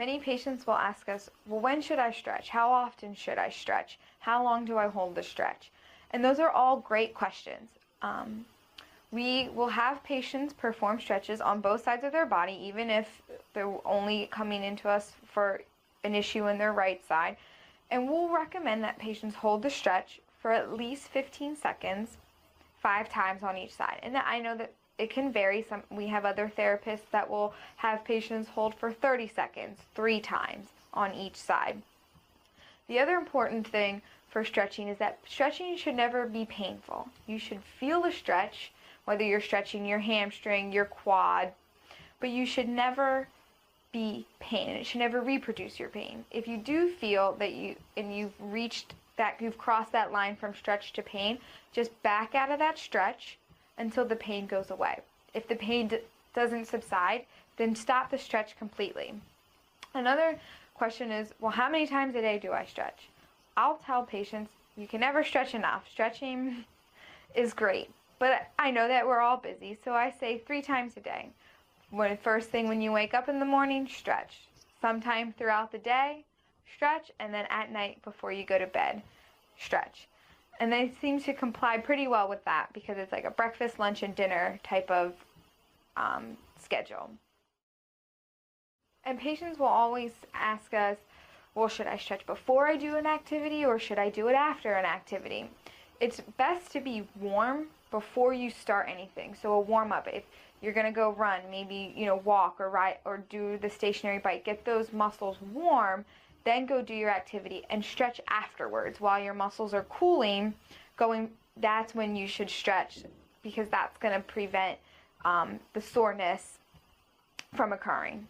Many patients will ask us, well, when should I stretch? How often should I stretch? How long do I hold the stretch? And those are all great questions. We will have patients perform stretches on both sides of their body, even if they're only coming into us for an issue in their right side. And we'll recommend that patients hold the stretch for at least 15 seconds, 5 times on each side. And I know that it can vary. We have other therapists that will have patients hold for 30 seconds, 3 times on each side. The other important thing for stretching is that stretching should never be painful. You should feel the stretch, whether you're stretching your hamstring, your quad, but you should never be pain, and it should never reproduce your pain. If you do feel that you've crossed that line from stretch to pain, just back out of that stretch until the pain goes away. If the pain doesn't subside, then stop the stretch completely. Another question is, well, how many times a day do I stretch? I'll tell patients you can never stretch enough. Stretching is great, but I know that we're all busy, so I say 3 times a day. First thing when you wake up in the morning, stretch. Sometime throughout the day, stretch, and then at night before you go to bed, stretch. And they seem to comply pretty well with that because it's like a breakfast, lunch, and dinner type of schedule. And patients will always ask us, well, should I stretch before I do an activity or should I do it after an activity? It's best to be warm before you start anything. So a warm up, if you're going to go run, maybe, walk or ride or do the stationary bike, get those muscles warm, then go do your activity and stretch afterwards while your muscles are cooling. That's when you should stretch, because that's going to prevent the soreness from occurring.